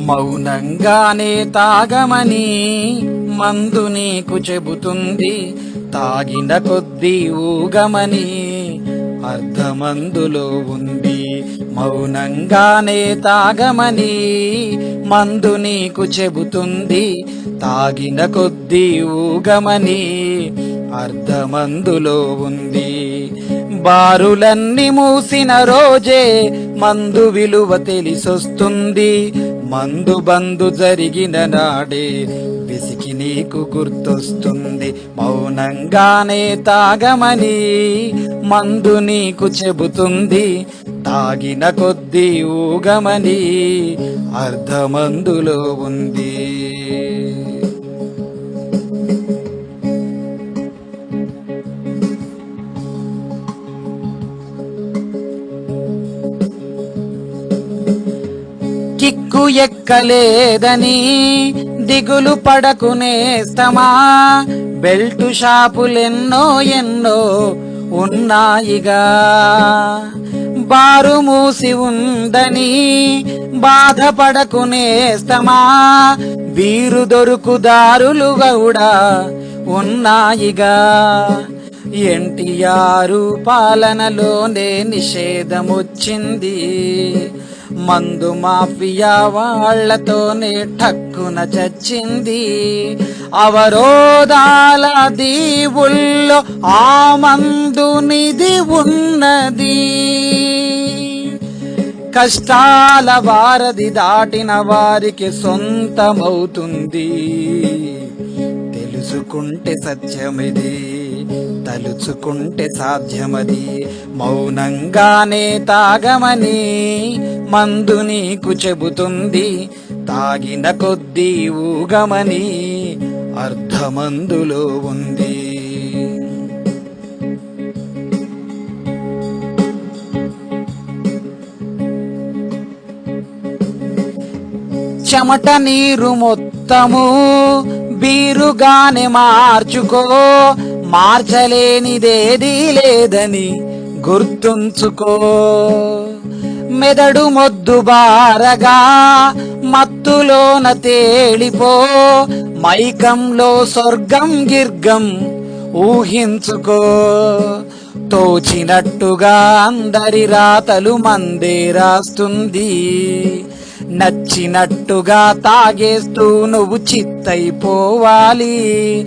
మౌనంగానే తాగమని మందు నీకు చెబుతుంది, తాగిన కొద్దీ ఊగమని అర్ధమందులో ఉంది. మౌనంగానే తాగమని మందు నీకు చెబుతుంది, తాగిన కొద్దీ ఊగమని అర్ధమందులో ఉంది. బారులన్నీ మూసిన రోజే మందు విలువ తెలిసొస్తుంది, మందు బందు జరిగిన నాడే విసికి నీకు గుర్తొస్తుంది. మౌనంగానే తాగమని మందు నీకు చెబుతుంది, తాగిన కొద్దీ ఊగమని అర్ధమందులో ఉంది. కిక్కు ఎక్కలేదని దిగులు పడకునేస్తమా, బెల్టు షాపులెన్నో ఎన్నో ఉన్నాయిగా. బారు మూసి ఉందని బాధపడకునేస్తమా, వీరు దొరుకుదారులు కూడా ఉన్నాయిగా. ఎన్టీఆర్ పాలనలోనే నిషేధమొచ్చింది, మందు మాఫియా వాళ్లతోనే ఠక్కున చచ్చింది. అవరోధాల దీవుల్లో ఆ మందు నిధి ఉన్నది, కష్టాల వారధి దాటిన వారికి సొంతమవుతుంది. తెలుసుకుంటే సత్యమిది, తలుచుకుంటే సాధ్యమది. మౌనంగానే తాగమని మందు నీకు చెబుతుంది, తాగిన కొద్దీ ఊగమని అర్ధమందులో ఉంది. చెమట నీరు మొత్తము బీరుగానే మార్చుకో, మార్చలేనిదేదీ లేదని గుర్తుంచుకో. మెదడు మొద్దు బారగా మత్తులోన తేలిపో, మైకంలో స్వర్గం గిర్గం ఊహించుకో. తోచినట్టుగా అందరి రాతలు మందే రాస్తుంది, నచ్చినట్టుగా తాగేస్తూ నువ్వు చిత్తైపోవాలి.